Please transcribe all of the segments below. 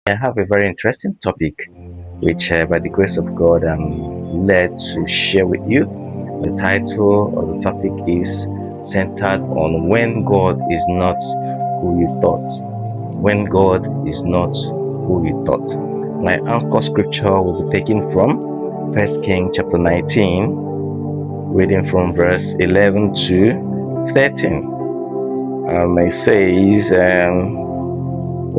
I have a very interesting topic which, by the grace of God, I'm led to share with you. The title of the topic is centered on when God is not who you thought. When God is not who you thought. My anchor scripture will be taken from 1 Kings chapter 19, reading from verse 11 to 13. It says,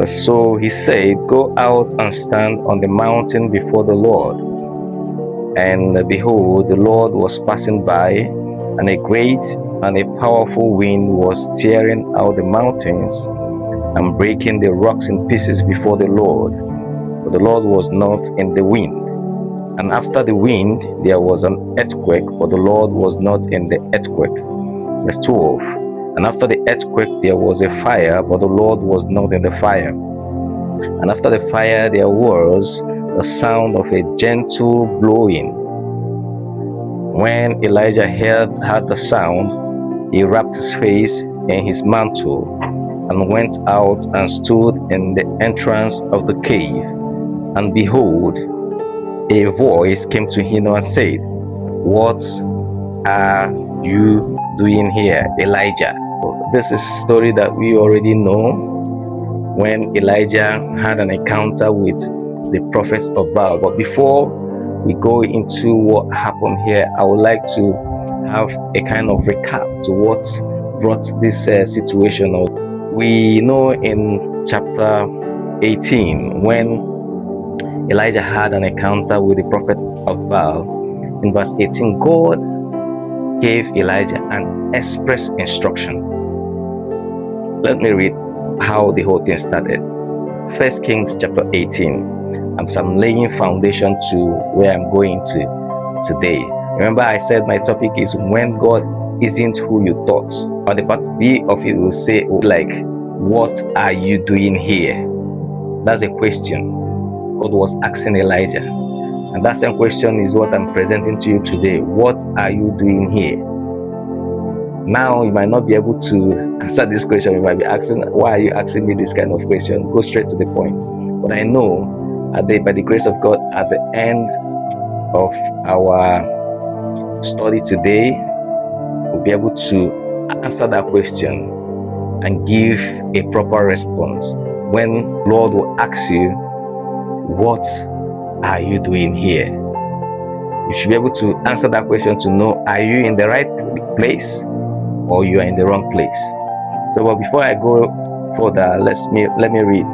so he said, "Go out and stand on the mountain before the Lord." And behold, the Lord was passing by, and a great and a powerful wind was tearing out the mountains and breaking the rocks in pieces before the Lord. But the Lord was not in the wind. And after the wind there was an earthquake, but the Lord was not in the earthquake. Verse 12. And after the earthquake there was a fire, but the Lord was not in the fire. And after the fire there was the sound of a gentle blowing. When Elijah heard the sound, he wrapped his face in his mantle and went out and stood in the entrance of the cave. And behold, a voice came to him and said, "What are you doing here, Elijah?" This is a story that we already know, when Elijah had an encounter with the prophets of Baal. But before we go into what happened here, I would like to have a kind of recap to what brought this situation up. We know in chapter 18, when Elijah had an encounter with the prophet of Baal, in verse 18, God gave Elijah an express instruction. Let me read how the whole thing started. 1 Kings chapter 18. I'm laying foundation to where I'm going to today. Remember, I said my topic is when God isn't who you thought. Or the part B of it will say, like, what are you doing here? That's a question God was asking Elijah. And that same question is what I'm presenting to you today. What are you doing here? Now, you might not be able to answer this question. You might be asking, why are you asking me this kind of question? Go straight to the point. But I know, by the grace of God, at the end of our study today, we'll be able to answer that question and give a proper response. When Lord will ask you, what are you doing here? You should be able to answer that question to know, are you in the right place or you are in the wrong place? So, but before I go further, let me read